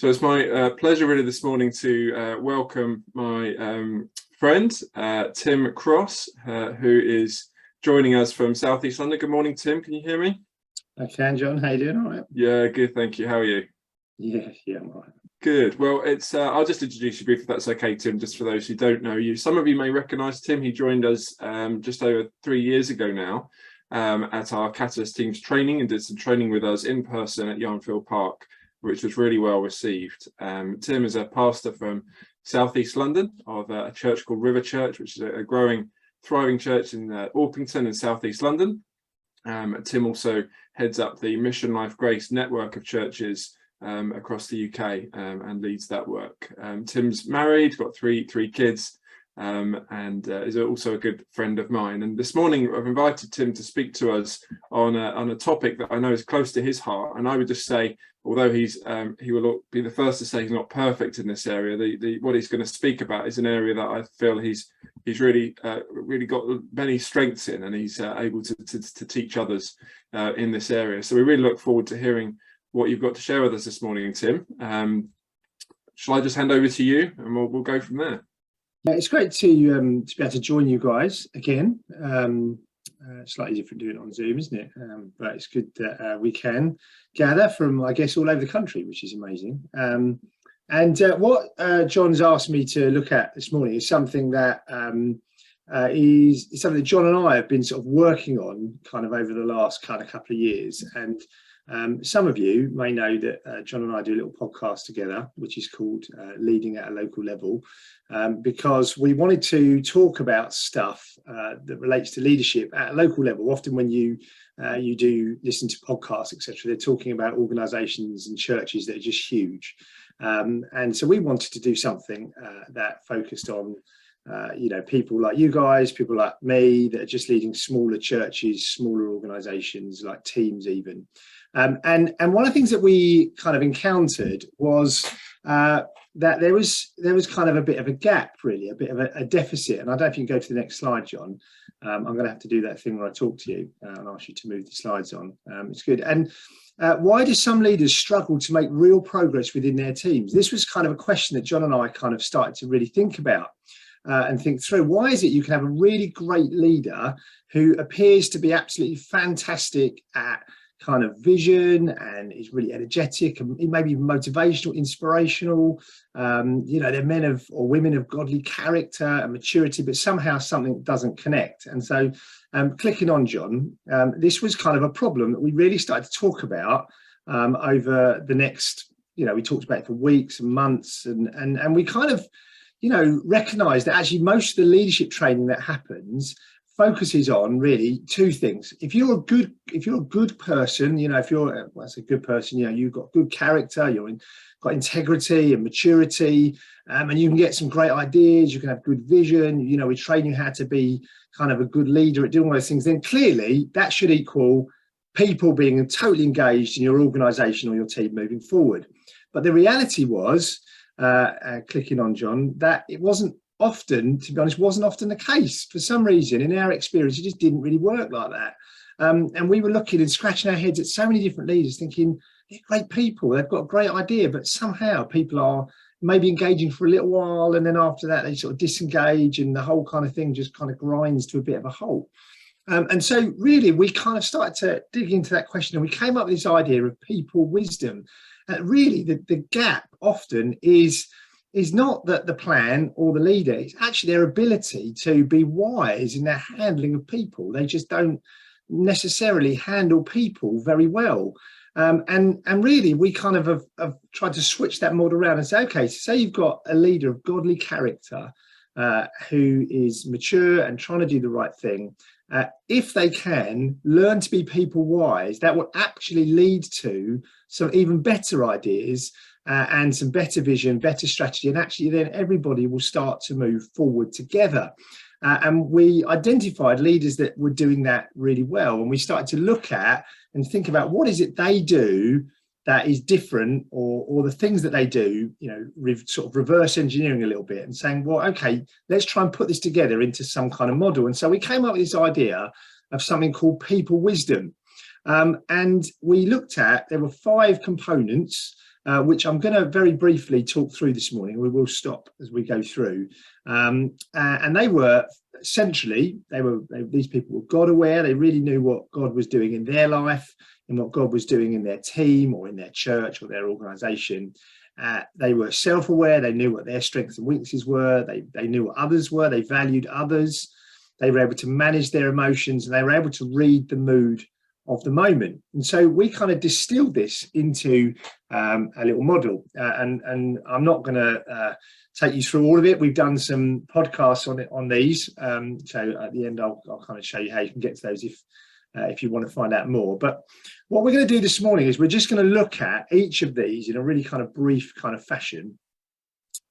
So it's my pleasure really this morning to welcome my friend, Tim Cross, who is joining us from South East London. Good morning, Tim. Can you hear me? I can, John. How you doing? All right? Yeah, good. Thank you. How are you? Yeah, I'm all right. Good. Well, I'll just introduce you briefly, if that's okay, Tim, just for those who don't know you. Some of you may recognise Tim. He joined us just over 3 years ago now at our Catalyst Teams training and did some training with us in person at Yarnfield Park, which was really well received. Tim is a pastor from South East London of a church called River Church, which is a growing, thriving church in Orpington in South East London. Tim also heads up the Mission Life Grace network of churches across the UK and leads that work. Tim's married, got three kids, and is also a good friend of mine. And this morning I've invited Tim to speak to us on a topic that I know is close to his heart. And I would just say, although he will be the first to say he's not perfect in this area, what he's going to speak about is an area that I feel he's really got many strengths in, and he's able to teach others in this area. So we really look forward to hearing what you've got to share with us this morning, Tim. Shall I just hand over to you and we'll go from there? Yeah, it's great to be able to join you guys again. Slightly different doing it on Zoom, isn't it? But it's good that we can gather from, I guess, all over the country, which is amazing. What John's asked me to look at this morning is something that is something that John and I have been sort of working on kind of over the last kind of couple of years. And some of you may know that John and I do a little podcast together, which is called Leading at a Local Level, because we wanted to talk about stuff that relates to leadership at a local level. Often when you do listen to podcasts, etc., they're talking about organisations and churches that are just huge. And so we wanted to do something that focused on people like you guys, people like me that are just leading smaller churches, smaller organisations, like teams even. And one of the things that we kind of encountered was that there was kind of a bit of a gap, really, a bit of a deficit. And I don't know if you can go to the next slide, John. I'm going to have to do that thing where I talk to you and ask you to move the slides on. It's good. And why do some leaders struggle to make real progress within their teams? This was kind of a question that John and I kind of started to really think about and think through. Why is it you can have a really great leader who appears to be absolutely fantastic at kind of vision and is really energetic and maybe motivational, inspirational, they're men of or women of godly character and maturity, but somehow something doesn't connect. And so clicking on John, this was kind of a problem that we really started to talk about over the next, we talked about it for weeks and months, and we kind of recognized that actually most of the leadership training that happens focuses on really two things. If you're a good person, if you're a good person, you've got good character, got integrity and maturity, and you can get some great ideas, you can have good vision, we train you how to be kind of a good leader at doing all those things, then clearly that should equal people being totally engaged in your organization or your team moving forward. But the reality was, clicking on John, that it wasn't often, to be honest, wasn't often the case. For some reason, in our experience, it just didn't really work like that. And we were looking and scratching our heads at so many different leaders thinking, they're great people, they've got a great idea, but somehow people are maybe engaging for a little while, and then after that, they sort of disengage, and the whole kind of thing just kind of grinds to a bit of a halt. And so really, we kind of started to dig into that question, and we came up with this idea of people wisdom. Really, the gap often is not that the plan or the leader, it's actually their ability to be wise in their handling of people. They just don't necessarily handle people very well. And really, we kind of have tried to switch that model around and say, okay, so say you've got a leader of godly character who is mature and trying to do the right thing. If they can learn to be people wise, that will actually lead to some even better ideas and some better vision, better strategy, and actually then everybody will start to move forward together. And we identified leaders that were doing that really well, and we started to look at and think about what is it they do that is different, or the things that they do, sort of reverse engineering a little bit and saying, well, okay, let's try and put this together into some kind of model. And so we came up with this idea of something called people wisdom. And we looked at, there were 5 components, which I'm going to very briefly talk through this morning. We will stop as we go through. And they were essentially, these people were God aware. They really knew what God was doing in their life and what God was doing in their team or in their church or their organization. They were self-aware. They knew what their strengths and weaknesses were. They knew what others were. They valued others. They were able to manage their emotions, and they were able to read the mood of the moment. And so we kind of distilled this into a little model. And I'm not going to take you through all of it. We've done some podcasts on these. So at the end, I'll kind of show you how you can get to those if you want to find out more. But what we're going to do this morning is we're just going to look at each of these in a really kind of brief kind of fashion.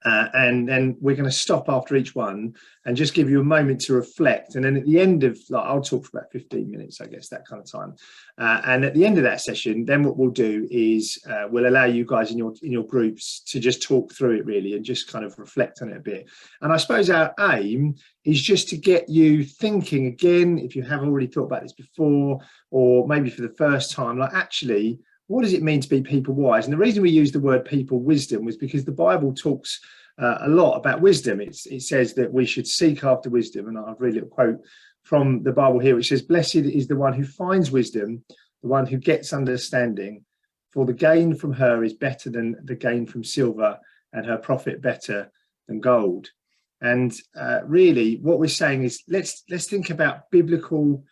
And then we're going to stop after each one and just give you a moment to reflect. And then at the end of, I'll talk for about 15 minutes, I guess, that kind of time. And at the end of that session, then what we'll do is we'll allow you guys in your groups to just talk through it really and just kind of reflect on it a bit. And I suppose our aim is just to get you thinking again, if you have already thought about this before, or maybe for the first time, like actually, what does it mean to be people wise? And the reason we use the word people wisdom was because the Bible talks a lot about wisdom. It says that we should seek after wisdom. And I've read a little quote from the Bible here, which says, "Blessed is the one who finds wisdom, the one who gets understanding, for the gain from her is better than the gain from silver, and her profit better than gold." And really what we're saying is let's think about biblical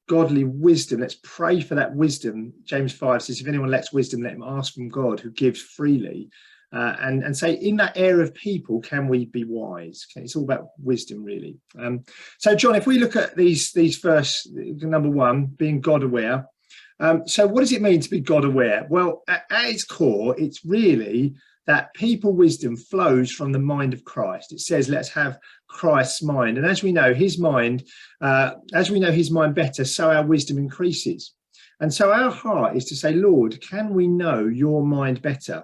godly wisdom. Let's pray for that wisdom. James 5 says, if anyone lacks wisdom, let him ask from God, who gives freely. And say, in that area of people, can we be wise? Okay, it's all about wisdom, really. So, John, if we look at these first, number one, being God aware. So what does it mean to be God aware? Well, at its core, it's really that people wisdom flows from the mind of Christ. It says, let's have Christ's mind. And as we know his mind better, so our wisdom increases. And so our heart is to say, Lord, can we know your mind better?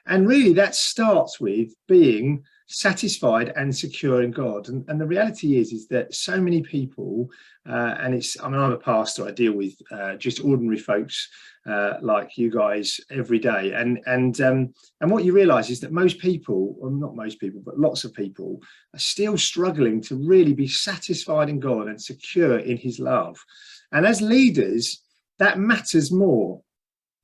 And really that starts with being satisfied and secure in God. And the reality is that so many people, I'm a pastor, I deal with just ordinary folks like you guys every day. And what you realize is that most people, or not most people, but lots of people are still struggling to really be satisfied in God and secure in his love. And as leaders, that matters more.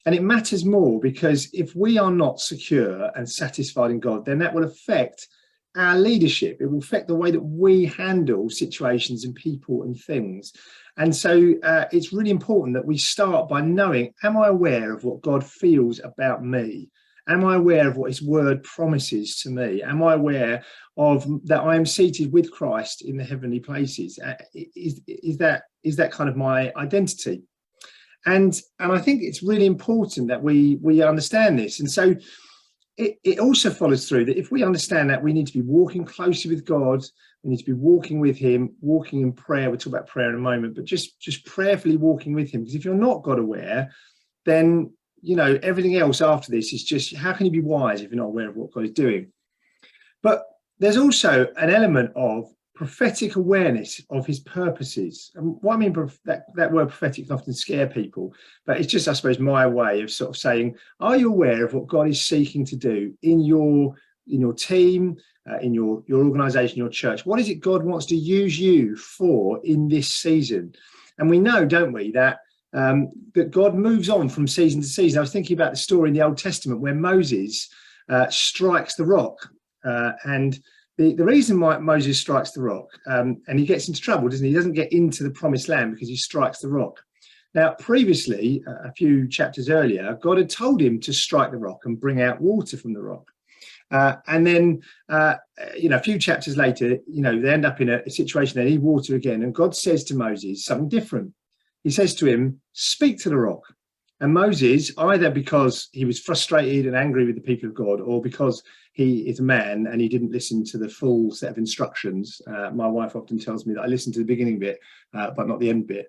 And it matters more because if we are not secure and satisfied in God, then that will affect our leadership. It will affect the way that we handle situations and people and things. And so it's really important that we start by knowing, am I aware of what God feels about me? Am I aware of what his word promises to me? Am I aware of that I am seated with Christ in the heavenly places? Is that kind of my identity? And I think it's really important that we understand this. And so it also follows through that if we understand that, we need to be walking closely with God, we need to be walking with him, walking in prayer. We'll talk about prayer in a moment, but just prayerfully walking with him. Because if you're not God aware, then, you know, everything else after this is just, how can you be wise if you're not aware of what God is doing? But there's also an element of prophetic awareness of his purposes. And what I mean, that word prophetic can often scare people, but it's just, I suppose, my way of sort of saying, are you aware of what God is seeking to do in your team, in your organization, your church? What is it God wants to use you for in this season? And we know, don't we, that God moves on from season to season. I was thinking about the story in the Old Testament where Moses strikes the rock, and the reason why Moses strikes the rock, and he gets into trouble, doesn't he? He doesn't get into the promised land because he strikes the rock. Now, previously, a few chapters earlier, God had told him to strike the rock and bring out water from the rock. And then, a few chapters later, they end up in a situation they need water again. And God says to Moses something different. He says to him, speak to the rock. And Moses, either because he was frustrated and angry with the people of God, or because he is a man and he didn't listen to the full set of instructions. My wife often tells me that I listened to the beginning bit, but not the end bit.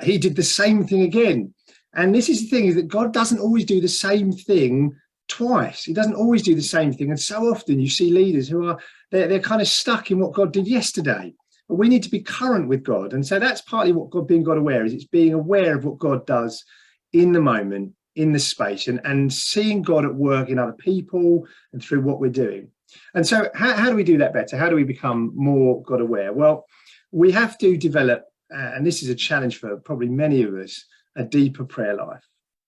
He did the same thing again. And this is the thing, is that God doesn't always do the same thing twice. He doesn't always do the same thing. And so often you see leaders who they're kind of stuck in what God did yesterday. But we need to be current with God. And so that's partly what being God aware is. It's being aware of what God does in the moment, in the space, and seeing God at work in other people and through what we're doing. And so how do we do that better? How do we become more God aware? Well, we have to develop, and this is a challenge for probably many of us, a deeper prayer life.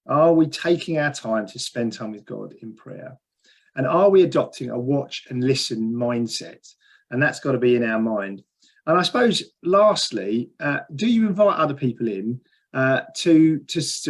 Are we taking our time to spend time with God in prayer? And are we adopting a watch and listen mindset? And that's got to be in our mind. And I suppose, lastly, do you invite other people in to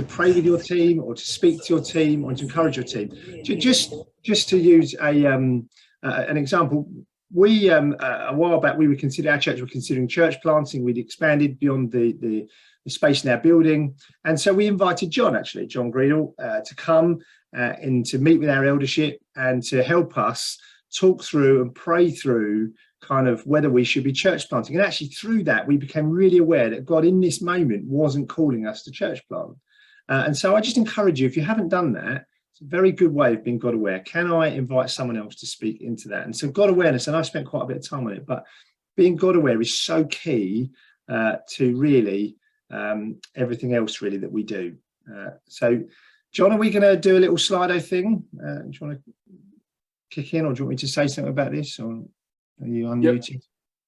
pray with your team, or to speak to your team, or to encourage your team? Just to use an example, we a while back our church were considering church planting. We'd expanded beyond the space in our building, and so we invited John Greedle, to come and to meet with our eldership and to help us talk through and pray through kind of whether we should be church planting. And actually through that, we became really aware that God in this moment wasn't calling us to church plant. And so I just encourage you, if you haven't done that, it's a very good way of being God aware. Can I invite someone else to speak into that? And so God awareness, and I've spent quite a bit of time on it, but being God aware is so key to really everything else really that we do. So John, are we going to do a little Slido thing? Do you want to kick in, or do you want me to say something about this, or are you unmuted?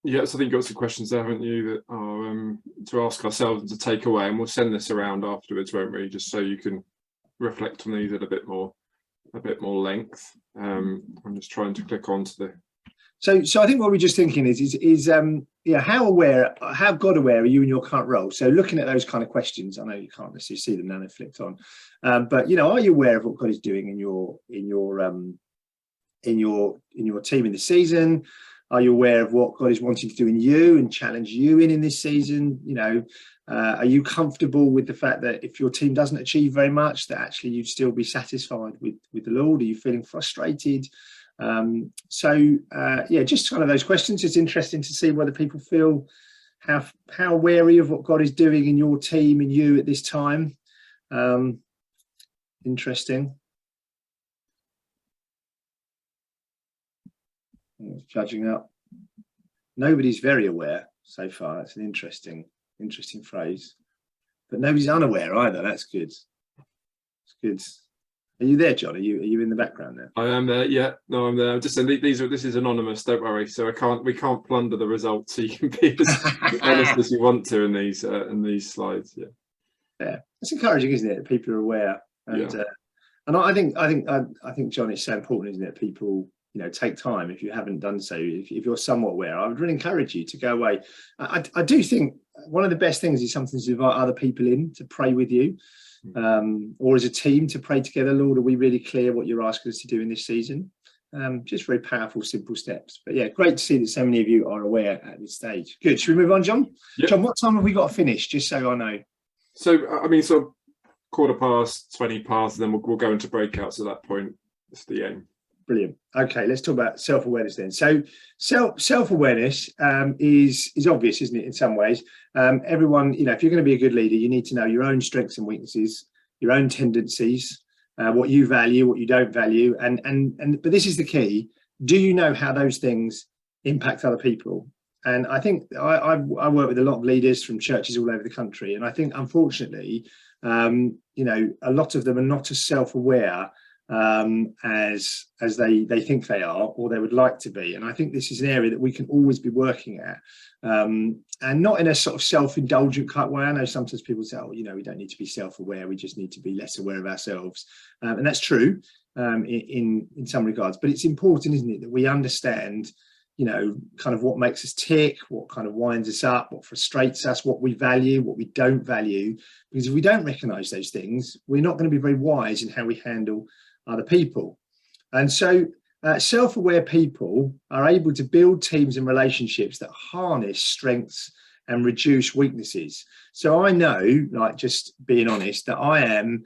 Yes, I think you've got some questions there, haven't you, that are to ask ourselves and to take away, and we'll send this around afterwards, won't we, just so you can reflect on these at a bit more length. I'm just trying to click onto the. So I think what we're just thinking is how God aware are you in your current role? So looking at those kind of questions, I know you can't necessarily see them now, they're flipped on, but are you aware of what God is doing in your team in this season? Are you aware of what God is wanting to do in you and challenge you in this season? Are you comfortable with the fact that if your team doesn't achieve very much, that actually you'd still be satisfied with the Lord? Are you feeling frustrated? Just kind of those questions. It's interesting to see whether people feel how wary of what God is doing in your team and you at this time. Interesting. Judging up. Nobody's very aware so far. That's an interesting phrase. But nobody's unaware either. That's good. It's good. Are you there, John? Are you in the background there? I am there. Yeah, no, I'm there. I'm just saying this is anonymous. Don't worry. So we can't plunder the results. So you can be as honest as you want to in these slides. Yeah. Yeah, it's encouraging, isn't it? That people are aware, and I think John, it's so important, isn't it? People take time. If you haven't done so, if you're somewhat aware, I would really encourage you to go away. I do think one of the best things is sometimes to invite other people in to pray with you, or as a team to pray together. Lord, are we really clear what you're asking us to do in this season? Just very powerful, simple steps. But yeah, great to see that so many of you are aware at this stage. Good. Should we move on, John? Yep. John, what time have we got to finish? Just so I know. So, I mean, sort of 20:15, 20 past, and then we'll go into breakouts at that point. That's the aim. Brilliant. Okay, let's talk about self-awareness then. So self-awareness is obvious, isn't it, in some ways? Everyone, if you're going to be a good leader, you need to know your own strengths and weaknesses, your own tendencies, what you value, what you don't value. But this is the key. Do you know how those things impact other people? And I think I work with a lot of leaders from churches all over the country. And I think, unfortunately, a lot of them are not as self-aware as they think they are, or they would like to be. And I think this is an area that we can always be working at, and not in a sort of self-indulgent kind of way. I know sometimes people say, we don't need to be self-aware, we just need to be less aware of ourselves, and that's true in some regards. But it's important, isn't it, that we understand kind of what makes us tick, what kind of winds us up, what frustrates us, what we value, what we don't value. Because if we don't recognize those things, we're not going to be very wise in how we handle other people. And so self-aware people are able to build teams and relationships that harness strengths and reduce weaknesses. So I know, like, just being honest, that I am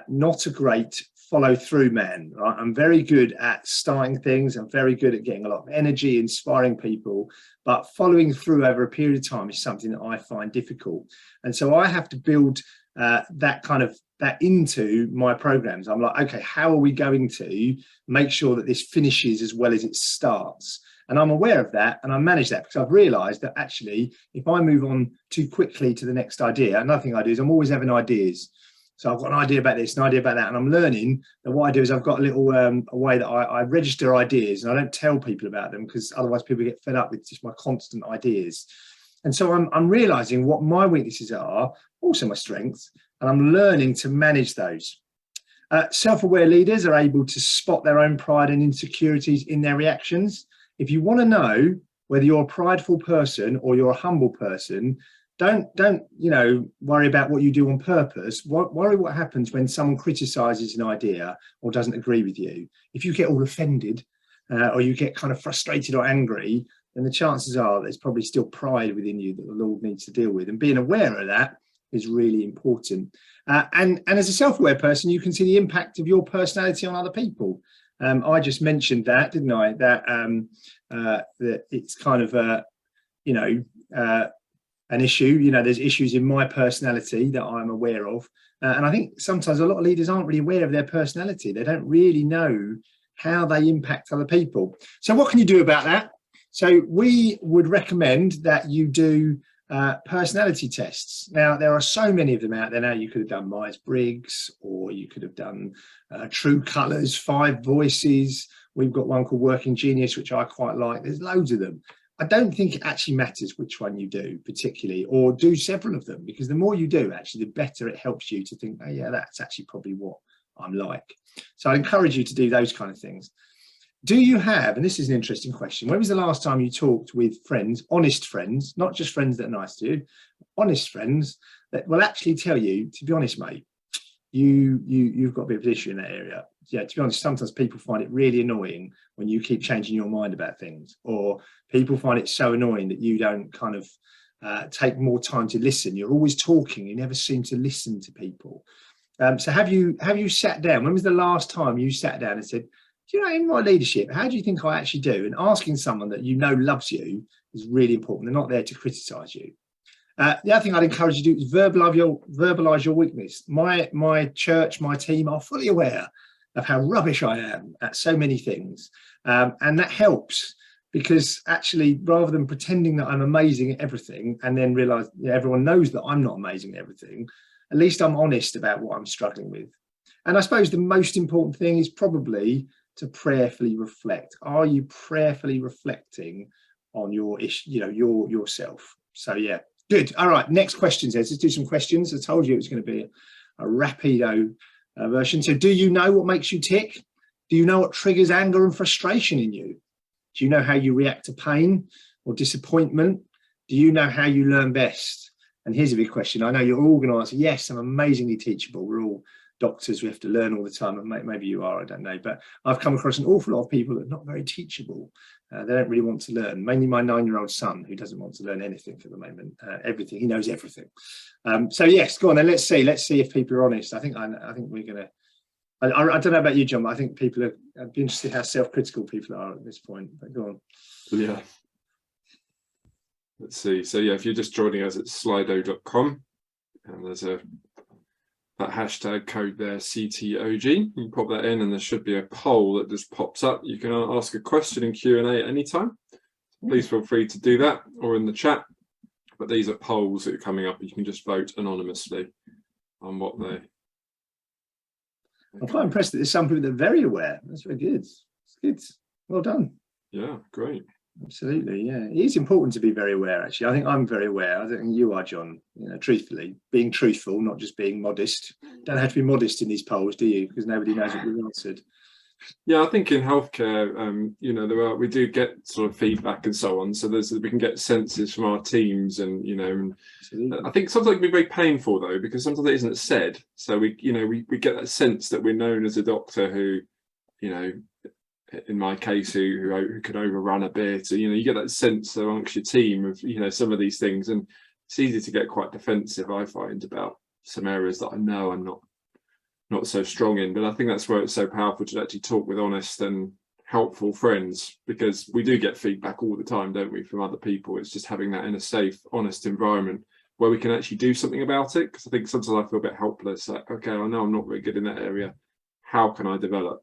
not a great follow through man, right? I'm very good at starting things. I'm very good at getting a lot of energy, inspiring people, but following through over a period of time is something that I find difficult. And so I have to build that into my programs. I'm like, okay, how are we going to make sure that this finishes as well as it starts? And I'm aware of that, and I manage that because I've realized that actually, if I move on too quickly to the next idea, another thing I do is I'm always having ideas. So I've got an idea about this, an idea about that, and I'm learning that what I do is I've got a little a way that I register ideas, and I don't tell people about them because otherwise people get fed up with just my constant ideas. And so I'm realizing what my weaknesses are, also my strengths, and I'm learning to manage those. Self-aware leaders are able to spot their own pride and insecurities in their reactions. If you want to know whether you're a prideful person or you're a humble person, don't worry about what you do on purpose. Worry what happens when someone criticizes an idea or doesn't agree with you. If you get all offended or you get kind of frustrated or angry, then the chances are there's probably still pride within you that the Lord needs to deal with. And being aware of that is really important. And as a self-aware person, you can see the impact of your personality on other people. I just mentioned that, didn't I? That it's kind of an issue. There's issues in my personality that I'm aware of. And I think sometimes a lot of leaders aren't really aware of their personality. They don't really know how they impact other people. So what can you do about that? So we would recommend that you do personality tests. Now, there are so many of them out there now. You could have done Myers-Briggs, or you could have done True Colours, 5 Voices. We've got one called Working Genius, which I quite like. There's loads of them. I don't think it actually matters which one you do particularly, or do several of them, because the more you do, actually, the better it helps you to think, oh yeah, that's actually probably what I'm like. So I encourage you to do those kind of things. Do you have, and this is an interesting question, when was the last time you talked with friends, honest friends, not just friends that are nice to you, honest friends that will actually tell you, to be honest, mate, you've got a bit of an issue in that area. Yeah, to be honest, sometimes people find it really annoying when you keep changing your mind about things, or people find it so annoying that you don't kind of take more time to listen. You're always talking, you never seem to listen to people. So have you sat down? When was the last time you sat down and said, in my leadership, how do you think I actually do? And asking someone that you know loves you is really important. They're not there to criticize you. The other thing I'd encourage you to do is verbalize your weakness. My church, my team are fully aware of how rubbish I am at so many things. And that helps, because actually, rather than pretending that I'm amazing at everything and then realize everyone knows that I'm not amazing at everything, at least I'm honest about what I'm struggling with. And I suppose the most important thing is probably to prayerfully reflect. Are you prayerfully reflecting on your issue, yourself? So yeah, good. All right, next questions. Let's do some questions. I told you it was going to be a rapido version. So do you know what makes you tick? Do you know what triggers anger and frustration in you? Do you know how you react to pain or disappointment? Do you know how you learn best? And here's a big question. I know you're all going to answer, yes, I'm amazingly teachable. We're all doctors, we have to learn all the time, and maybe you are, I don't know, but I've come across an awful lot of people that are not very teachable. They don't really want to learn, mainly my 9-year-old son, who doesn't want to learn anything for the moment. Everything, he knows everything. So yes, go on then, let's see if people are honest. I think we're gonna, I don't know about you, John, but I think people I'd be interested how self-critical people are at this point, but go on. Yeah, let's see. So yeah, if you're just joining us at slido.com, and there's that hashtag code there, CTOG. You can pop that in and there should be a poll that just pops up. You can ask a question in Q&A at any time. Please feel free to do that, or in the chat. But these are polls that are coming up. You can just vote anonymously on what they... I'm quite impressed that there's some people that are very aware. That's very good. It's good. Well done. Yeah, great. Absolutely, yeah. It is important to be very aware, actually. I think I'm very aware. I think you are, John, truthfully. Being truthful, not just being modest. Don't have to be modest in these polls, do you? Because nobody knows what we've answered. Yeah, I think in healthcare, we do get sort of feedback and so on. So we can get senses from our teams, and I think sometimes it can be very painful though, because sometimes it isn't said. So we get that sense that we're known as a doctor who, in my case, who can overrun a bit. So, you get that sense amongst your team of some of these things, and it's easy to get quite defensive, I find, about some areas that I know I'm not so strong in. But I think that's where it's so powerful to actually talk with honest and helpful friends, because we do get feedback all the time, don't we, from other people. It's just having that in a safe, honest environment where we can actually do something about it. Because I think sometimes I feel a bit helpless, like, okay, I know I'm not very good in that area. How can I develop?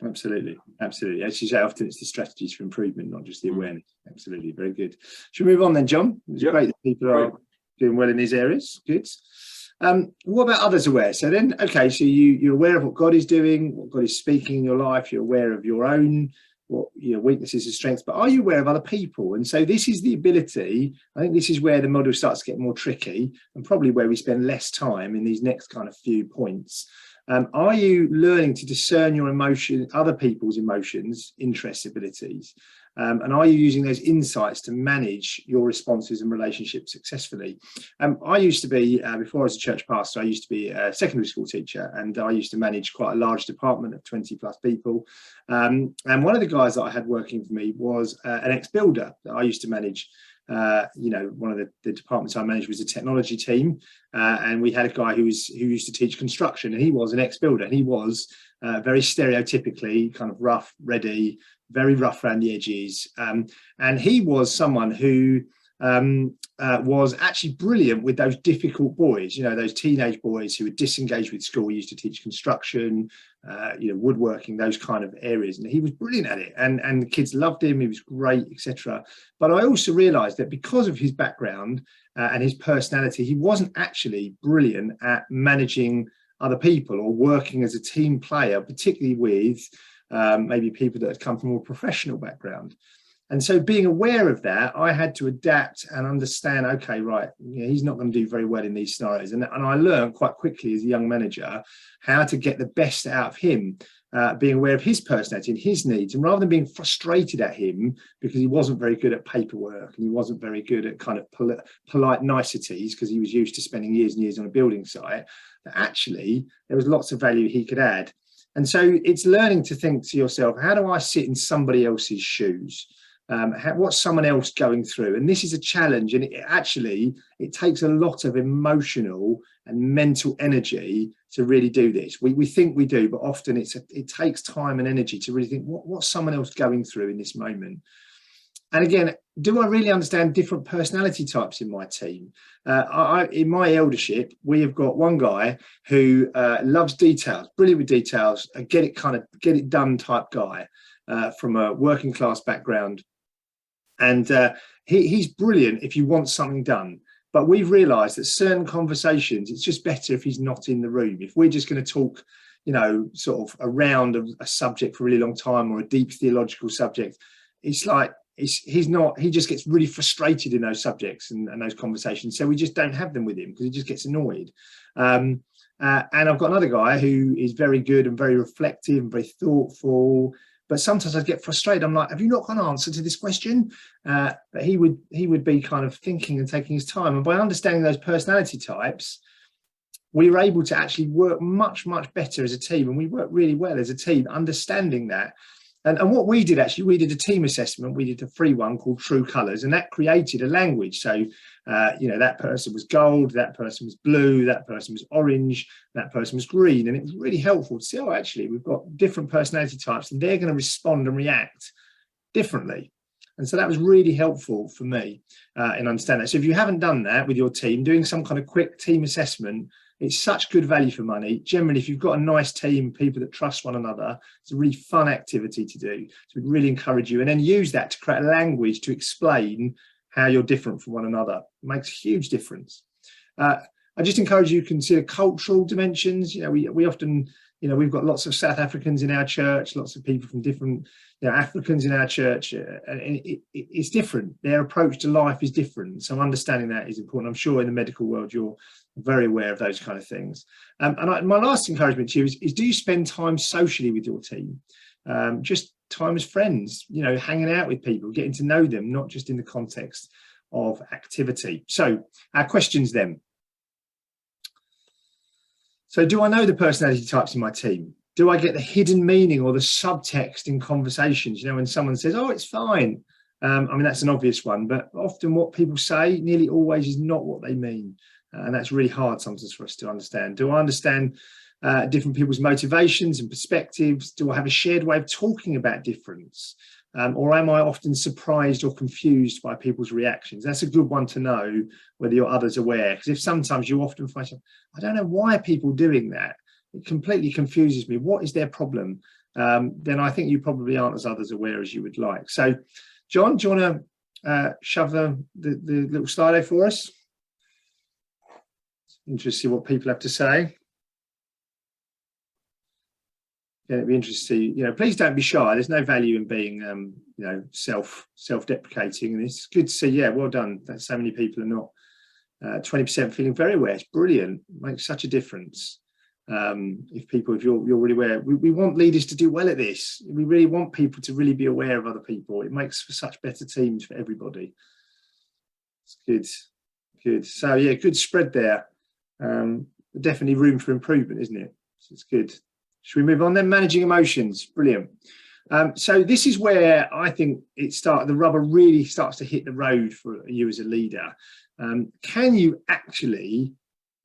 Absolutely. As you say, often it's the strategies for improvement, not just the awareness. Absolutely, very good. Should we move on then, John? It's great that people are doing well in these areas. Good. What about others aware? So then, okay, so you're aware of what God is doing, what God is speaking in your life. You're aware of your own, what your weaknesses and strengths, but are you aware of other people? And so this is the ability. I think this is where the model starts to get more tricky, and probably where we spend less time in these next kind of few points. Are you learning to discern your emotion, other people's emotions, interests, abilities? And are you using those insights to manage your responses and relationships successfully? I used to be, before I was a church pastor, I used to be a secondary school teacher, and I used to manage quite a large department of 20 plus people. And one of the guys that I had working for me was an ex-builder that I used to manage. One of the departments I managed was a technology team, and we had a guy who used to teach construction, and he was an ex-builder, and he was very stereotypically kind of rough, ready, very rough around the edges, and he was someone who was actually brilliant with those difficult boys, those teenage boys who were disengaged with school. He used to teach construction, woodworking, those kind of areas, and he was brilliant at it, and the kids loved him. He was great, etc. But I also realized that because of his background and his personality, he wasn't actually brilliant at managing other people or working as a team player, particularly with maybe people that had come from a more professional background. And so being aware of that, I had to adapt and understand, okay, right, he's not going to do very well in these scenarios. And I learned quite quickly as a young manager how to get the best out of him, being aware of his personality and his needs. And rather than being frustrated at him because he wasn't very good at paperwork and he wasn't very good at kind of polite niceties because he was used to spending years and years on a building site, that actually there was lots of value he could add. And so it's learning to think to yourself, how do I sit in somebody else's shoes? What's someone else going through? And this is a challenge, and it takes a lot of emotional and mental energy to really do this. We think we do, but often it takes time and energy to really think, what's someone else going through in this moment? And again, do I really understand different personality types in my team? In my eldership, we have got one guy who loves details, brilliant with details, get it done type guy from a working class background. And he's brilliant if you want something done. But we've realized that certain conversations, it's just better if he's not in the room. If we're just going to talk, sort of around a subject for a really long time or a deep theological subject, it's like, he just gets really frustrated in those subjects and those conversations. So we just don't have them with him because he just gets annoyed. And I've got another guy who is very good and very reflective and very thoughtful. But sometimes I get frustrated. I'm like, have you not got an answer to this question? But he would be kind of thinking and taking his time. And by understanding those personality types, we were able to actually work much, much better as a team. And we work really well as a team, understanding that. And what we did, we did a team assessment. We did a free one called True Colours, and that created a language. So, that person was gold, that person was blue, that person was orange, that person was green. And it was really helpful to see, actually, we've got different personality types and they're going to respond and react differently. And so that was really helpful for me in understanding that. So if you haven't done that with your team, doing some kind of quick team assessment, it's such good value for money. Generally, if you've got a nice team, people that trust one another, it's a really fun activity to do. So we'd really encourage you, and then use that to create a language to explain how you're different from one another. It makes a huge difference. I just encourage you to consider cultural dimensions. We often, we've got lots of South Africans in our church, lots of people from different, Africans in our church, and it's different. Their approach to life is different. So understanding that is important. I'm sure in the medical world, you're very aware of those kind of things. My last encouragement to you is do you spend time socially with your team? Just time as friends, hanging out with people, getting to know them, not just in the context of activity. So our questions then. So do I know the personality types in my team? Do I get the hidden meaning or the subtext in conversations? When someone says, oh, it's fine. That's an obvious one, but often what people say nearly always is not what they mean. And that's really hard sometimes for us to understand. Do I understand different people's motivations and perspectives? Do I have a shared way of talking about difference? Or am I often surprised or confused by people's reactions? That's a good one to know whether your others are aware. Because if sometimes you often find, I don't know why people doing that. It completely confuses me. What is their problem? Then I think you probably aren't as others aware as you would like. So, John, do you want to shove the little Slido for us? interested to see what people have to say. Yeah, it'd be interesting. Please don't be shy. There's no value in being, self-deprecating. And it's good to see. Yeah, well done. That so many people are not 20% feeling very aware. It's brilliant. It makes such a difference. If you're really aware, we want leaders to do well at this. We really want people to really be aware of other people. It makes for such better teams for everybody. It's good. So yeah, good spread there. Definitely room for improvement, isn't it? So it's good. Should we move on then? Managing emotions. Brilliant. So this is where I think the rubber really starts to hit the road for you as a leader. Can you actually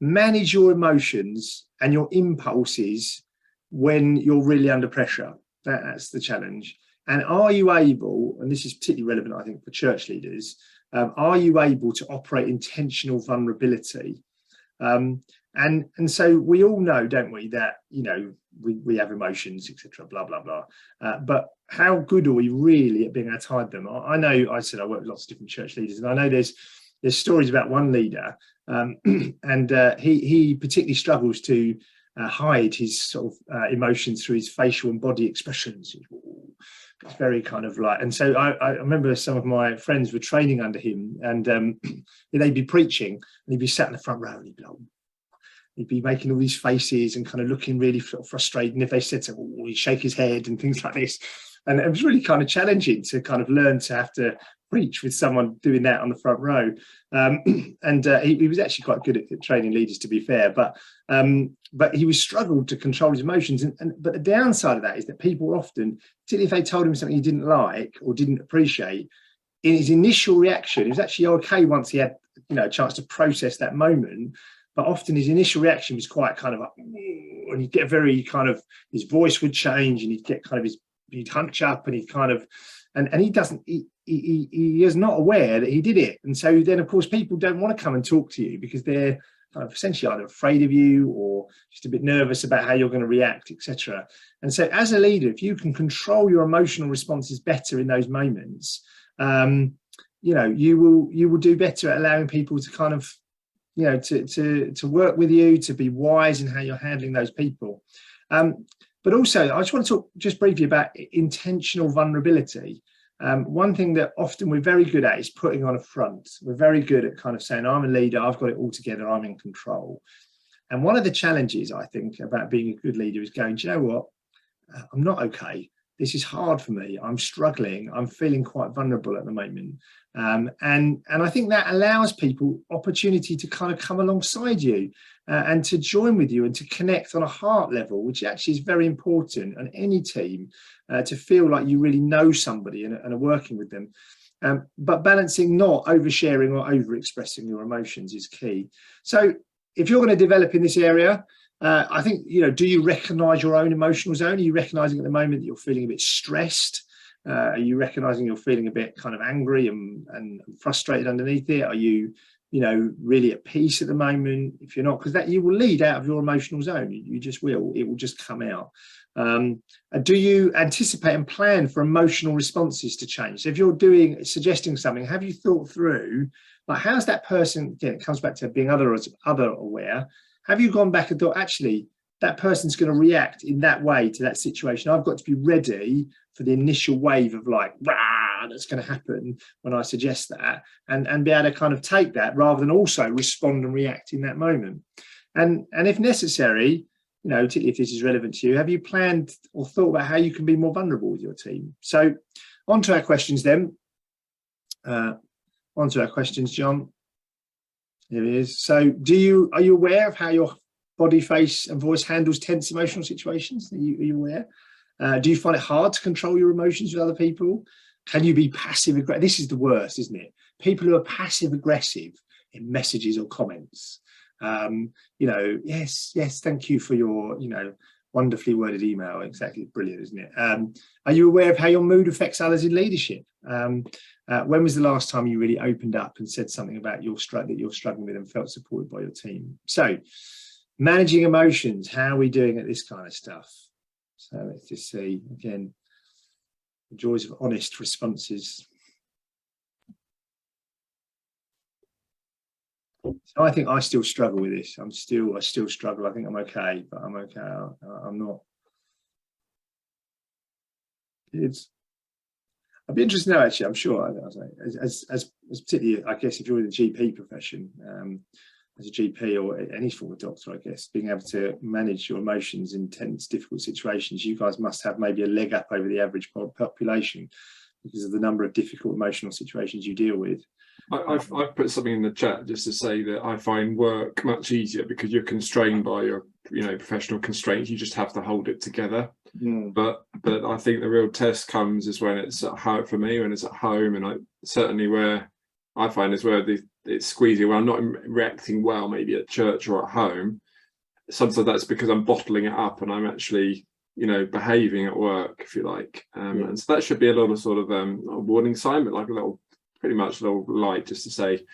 manage your emotions and your impulses when you're really under pressure? That's the challenge. And are you able, and this is particularly relevant, I think, for church leaders, are you able to operate intentional vulnerability? And so we all know, don't we, that, we have emotions, etc., blah, blah, blah. But how good are we really at being able to hide them? I know, I said I work with lots of different church leaders, and I know there's stories about one leader, and he particularly struggles to hide his sort of emotions through his facial and body expressions. It's very kind of like, and so I remember some of my friends were training under him, and they'd be preaching, and he'd be sat in the front row, and he'd be making all these faces and kind of looking really frustrated. And if they said something, he'd shake his head and things like this. And it was really kind of challenging to kind of learn to have to preach with someone doing that on the front row. He was actually quite good at training leaders, to be fair, but he was struggled to control his emotions. But the downside of that is that people often, particularly if they told him something he didn't like or didn't appreciate, in his initial reaction, it was actually okay once he had a chance to process that moment. But often his initial reaction was quite kind of like, and he'd get very kind of, his voice would change, and he'd get kind of he'd hunch up, and he'd kind of, and he is not aware that he did it. And so then, of course, people don't want to come and talk to you because they're kind of essentially either afraid of you or just a bit nervous about how you're going to react, etc. And so as a leader, if you can control your emotional responses better in those moments, you will do better at allowing people to kind of, to work with you, to be wise in how you're handling those people. But also, I just want to talk just briefly about intentional vulnerability. One thing that often we're very good at is putting on a front. We're very good at kind of saying, I'm a leader, I've got it all together, I'm in control. And one of the challenges, I think, about being a good leader is going, do you know what? I'm not okay. This is hard for me. I'm struggling. I'm feeling quite vulnerable at the moment. And I think that allows people opportunity to kind of come alongside you and to join with you and to connect on a heart level, which actually is very important on any team, to feel like you really know somebody and are working with them. But balancing not oversharing or overexpressing your emotions is key. So if you're going to develop in this area, I think, do you recognize your own emotional zone? Are you recognizing at the moment that you're feeling a bit stressed? Are you recognizing you're feeling a bit kind of angry and frustrated underneath it? Are you, really at peace at the moment? If you're not, because that you will lead out of your emotional zone. You just will. It will just come out. Do you anticipate and plan for emotional responses to change? So if you're suggesting something, have you thought through, like, how's that person, again, it comes back to being other aware. Have you gone back and thought, actually, that person's going to react in that way to that situation? I've got to be ready for the initial wave of like, rah, that's going to happen when I suggest that, and be able to kind of take that rather than also respond and react in that moment. And if necessary, particularly if this is relevant to you, have you planned or thought about how you can be more vulnerable with your team? So on to our questions then. On to our questions, John. Here it is. So are you aware of how your body, face and voice handles tense emotional situations? Are you aware? Do you find it hard to control your emotions with other people? Can you be passive aggressive? This is the worst, isn't it? People who are passive aggressive in messages or comments. Yes, thank you for your, wonderfully worded email. Exactly, brilliant, isn't it? Are you aware of how your mood affects others in leadership? When was the last time you really opened up and said something about that you're struggling with and felt supported by your team? So, managing emotions, how are we doing at this kind of stuff? So let's just see, again, the joys of honest responses. So I think I still struggle with this. I still struggle. I think I'm okay, but I'm okay. I'm not. I'd be interested to know, actually. I'm sure, as particularly, I guess, if you're in the GP profession, as a GP or any form of doctor, I guess, being able to manage your emotions in tense, difficult situations, you guys must have maybe a leg up over the average population because of the number of difficult emotional situations you deal with. I've put something in the chat just to say that I find work much easier because you're constrained by your professional constraints. You just have to hold it together. But I think the real test comes is when it's at home, for me, when it's at home, and certainly where I find is where it's squeezing, where I'm not reacting well, maybe at church or at home. Sometimes that's because I'm bottling it up and I'm actually behaving at work, if you like. And so that should be a little sort of a warning sign, but like pretty much a little light just to say,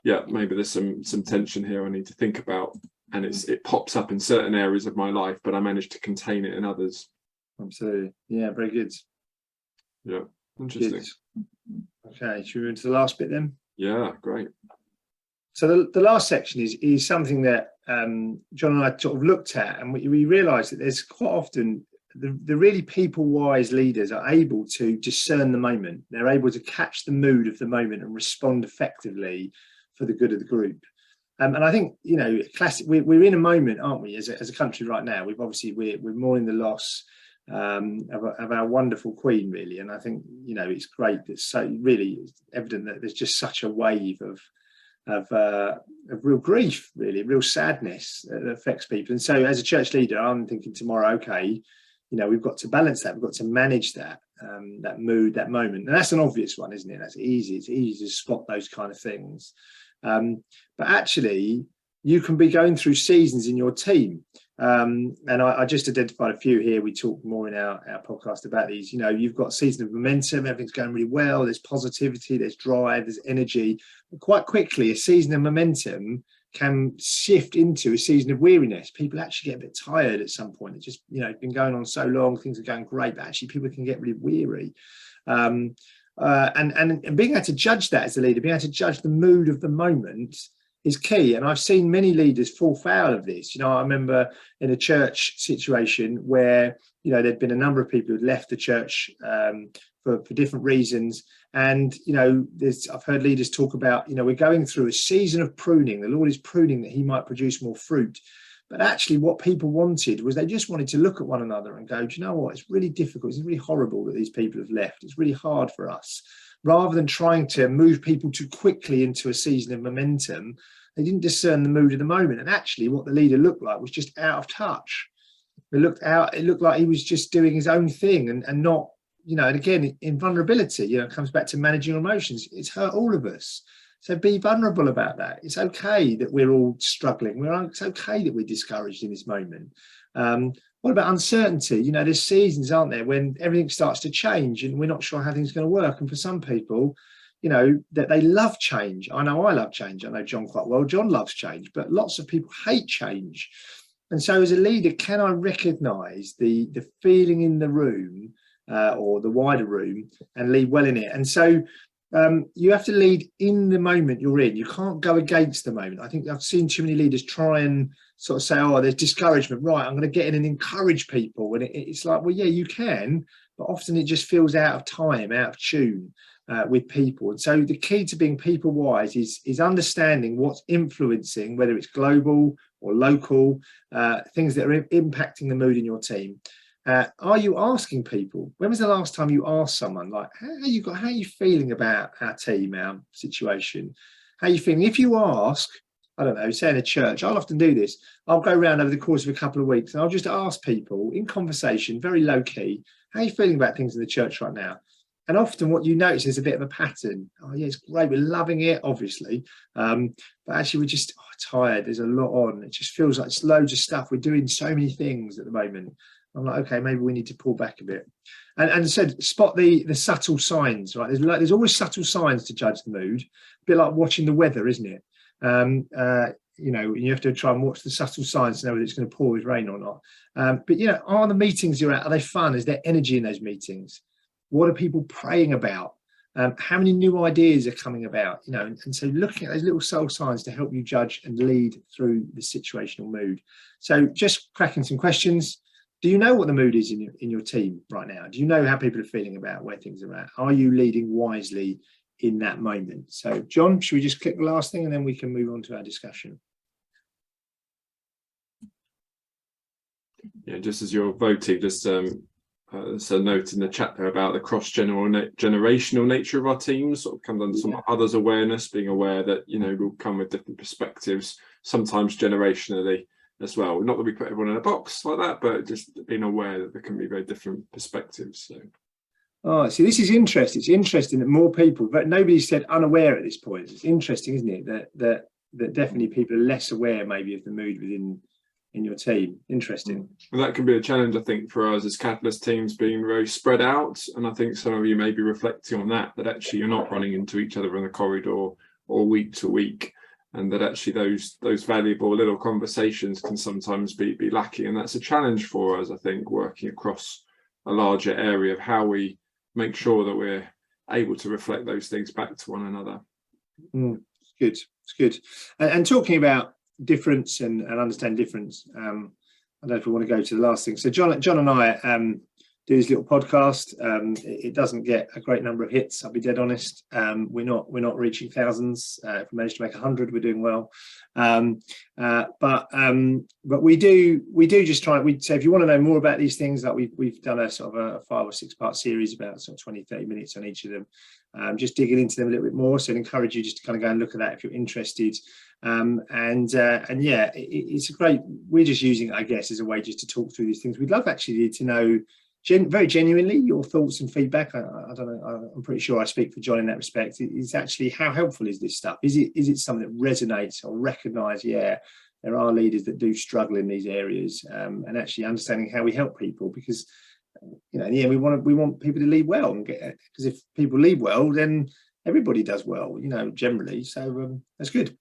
yeah, maybe there's some tension here I need to think about. And it pops up in certain areas of my life, but I managed to contain it in others. Absolutely. Yeah, very good. Yeah, interesting. Good. Okay, should we move to the last bit then? Yeah, great. So the last section is something that John and I sort of looked at, and we realised that there's quite often the really people-wise leaders are able to discern the moment. They're able to catch the mood of the moment and respond effectively for the good of the group. And I think, classic. We're in a moment, aren't we, as a country right now? We're mourning the loss of our wonderful Queen, really. And I think, it's great that so really it's evident that there's just such a wave of real grief, really, real sadness that affects people. And so, as a church leader, I'm thinking tomorrow, okay, we've got to balance that. We've got to manage that mood, that moment. And that's an obvious one, isn't it? That's easy. It's easy to spot those kind of things. But actually, you can be going through seasons in your team. And I just identified a few here. We talk more in our podcast about these. You've got a season of momentum, everything's going really well, there's positivity, there's drive, there's energy. But quite quickly, a season of momentum can shift into a season of weariness. People actually get a bit tired at some point. It's just, been going on so long, things are going great, but actually people can get really weary. And being able to judge that as a leader, being able to judge the mood of the moment is key. And I've seen many leaders fall foul of this. I remember in a church situation where, there'd been a number of people who'd left the church for different reasons. And, I've heard leaders talk about, we're going through a season of pruning. The Lord is pruning that he might produce more fruit. But actually what people wanted was they just wanted to look at one another and go, do you know what? It's really difficult. It's really horrible that these people have left. It's really hard for us. Rather than trying to move people too quickly into a season of momentum, they didn't discern the mood of the moment. And actually what the leader looked like was just out of touch. It looked like he was just doing his own thing and not, and again, in vulnerability, it comes back to managing emotions. It's hurt all of us. So be vulnerable about that. It's okay that we're all struggling. It's okay that we're discouraged in this moment. What about uncertainty? There's seasons, aren't there, when everything starts to change and we're not sure how things are going to work. And for some people, that they love change. I know I love change. I know John quite well. John loves change, but lots of people hate change. And so as a leader, can I recognise the feeling in the room or the wider room and lead well in it? And so you have to lead in the moment you're in. You can't go against the moment. I think I've seen too many leaders try and sort of say, oh, there's discouragement. Right, I'm going to get in and encourage people. And it's like, well, yeah, you can, but often it just feels out of time, out of tune with people. And so the key to being people wise is understanding what's influencing, whether it's global or local, things that are impacting the mood in your team. Are you asking people? When was the last time you asked someone, like, how are you feeling about our team, our situation? How are you feeling? If you ask, I don't know, say in a church, I'll often do this. I'll go around over the course of a couple of weeks and I'll just ask people in conversation, very low key, how are you feeling about things in the church right now? And often what you notice is a bit of a pattern. Oh yeah, it's great. We're loving it, obviously. But actually we're just tired. There's a lot on. It just feels like it's loads of stuff. We're doing so many things at the moment. I'm like, okay, maybe we need to pull back a bit. And said, spot the subtle signs, right? There's always subtle signs to judge the mood. A bit like watching the weather, isn't it? You have to try and watch the subtle signs to know whether it's going to pour with rain or not. But are the meetings you're at, are they fun? Is there energy in those meetings? What are people praying about? how many new ideas are coming about, you know, and so looking at those little soul signs to help you judge and lead through the situational mood. So just cracking some questions. Do you know what the mood is in your team right now? Do you know how people are feeling about where things are at? Are you leading wisely in that moment? So John, should we just click the last thing and then we can move on to our discussion? Yeah, just as you're voting, just there's a note in the chat there about the generational nature of our teams, sort of comes under some others awareness, being aware that, you know, we'll come with different perspectives, sometimes generationally as well. Not that we put everyone in a box like that, but just being aware that there can be very different perspectives. So. Oh, see, this is interesting. It's interesting that more people, but nobody said unaware at this point. It's interesting, isn't it, that definitely people are less aware maybe of the mood within your team. Interesting. Well, that can be a challenge, I think, for us as Catalyst teams being very spread out. And I think some of you may be reflecting on that actually you're not running into each other in the corridor or week to week, and that actually those valuable little conversations can sometimes be lacking. And that's a challenge for us, I think, working across a larger area of how we make sure that we're able to reflect those things back to one another. It's good. It's good. And talking about difference and understand difference, I don't know if we want to go to the last thing. So John and I do this little podcast. It doesn't get a great number of hits, I'll be dead honest. We're not reaching thousands. If we manage to make 100, we're doing well. But we do just try. So if you want to know more about these things, like we've done a sort of a 5 or 6 part series about sort of 20-30 minutes on each of them, just digging into them a little bit more. So I'd encourage you just to kind of go and look at that if you're interested. And yeah, it's a great, we're just using it, I guess, as a way just to talk through these things. We'd love actually to know very genuinely your thoughts and feedback. I don't know, I'm pretty sure I speak for John in that respect. It's actually, how helpful is this stuff? Is it something that resonates or recognise, yeah, there are leaders that do struggle in these areas, and actually understanding how we help people, because, you know, in the end, we want people to lead well, and because if people lead well, then everybody does well, you know, generally. So that's good.